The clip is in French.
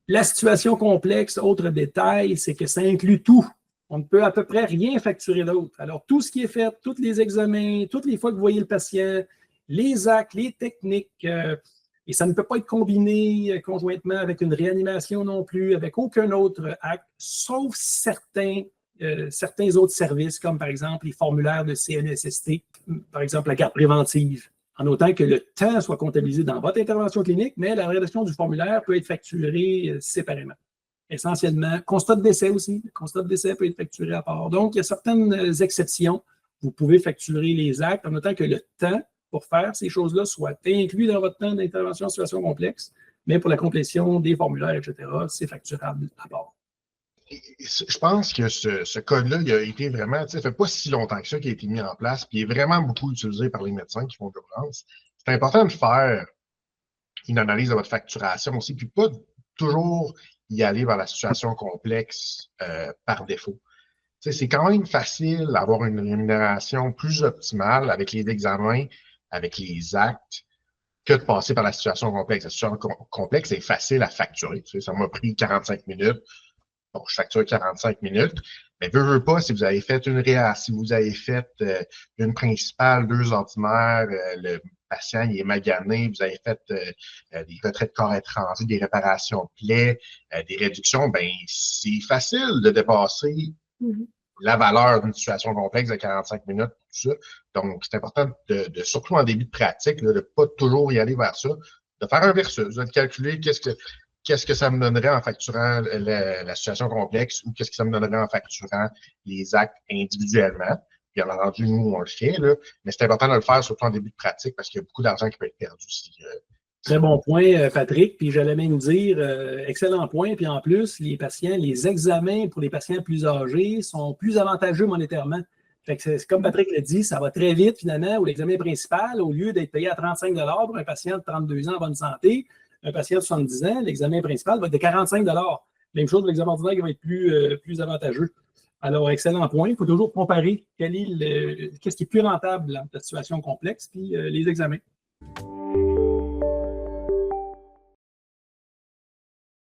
La situation complexe, autre détail, c'est que ça inclut tout. On ne peut à peu près rien facturer d'autre. Alors, tout ce qui est fait, tous les examens, toutes les fois que vous voyez le patient, les actes, les techniques, et ça ne peut pas être combiné conjointement avec une réanimation non plus, avec aucun autre acte, sauf certains autres services, comme par exemple les formulaires de CNSST, par exemple la carte préventive, en autant que le temps soit comptabilisé dans votre intervention clinique, mais la rédaction du formulaire peut être facturée séparément. Essentiellement, constat de décès aussi. Le constat de décès peut être facturé à part. Donc, il y a certaines exceptions. Vous pouvez facturer les actes en autant que le temps pour faire ces choses-là soit inclus dans votre temps d'intervention en situation complexe, mais pour la complétion des formulaires, etc., c'est facturable à part. Je pense que ce code-là, il a été vraiment, ça fait pas si longtemps que ça qu'il a été mis en place, puis il est vraiment beaucoup utilisé par les médecins qui font de l'urgence. C'est important de faire une analyse de votre facturation aussi, puis pas toujours y aller vers la situation complexe par défaut. C'est quand même facile d'avoir une rémunération plus optimale avec les examens, avec les actes, que de passer par la situation complexe. La situation complexe est facile à facturer. Ça m'a pris 45 minutes. Bon, je facture 45 minutes. Mais veux pas, si vous avez fait une réa, si vous avez fait une principale, 2 ordinaires, le patient il est magané, vous avez fait des retraits de corps étrangers, des réparations de plaies, des réductions, ben c'est facile de dépasser la valeur d'une situation complexe de 45 minutes, tout ça. Donc, c'est important surtout en début de pratique, là, de ne pas toujours y aller vers ça, de faire un versus, de calculer qu'est-ce que ça me donnerait en facturant la situation complexe ou qu'est-ce que ça me donnerait en facturant les actes individuellement. Bien entendu, nous, on le fait, là, mais c'est important de le faire surtout en début de pratique parce qu'il y a beaucoup d'argent qui peut être perdu. Très bon point, Patrick. Puis j'allais même dire, excellent point. Puis en plus, les examens pour les patients plus âgés sont plus avantageux monétairement. Fait que c'est comme Patrick l'a dit, ça va très vite finalement, où l'examen principal, au lieu d'être payé à 35 $ pour un patient de 32 ans en bonne santé, un patient de 70 ans, l'examen principal va être de 45 $. Même chose pour l'examen ordinaire qui va être plus avantageux. Alors, excellent point. Il faut toujours comparer qu'est-ce qui est plus rentable dans la situation complexe, puis les examens.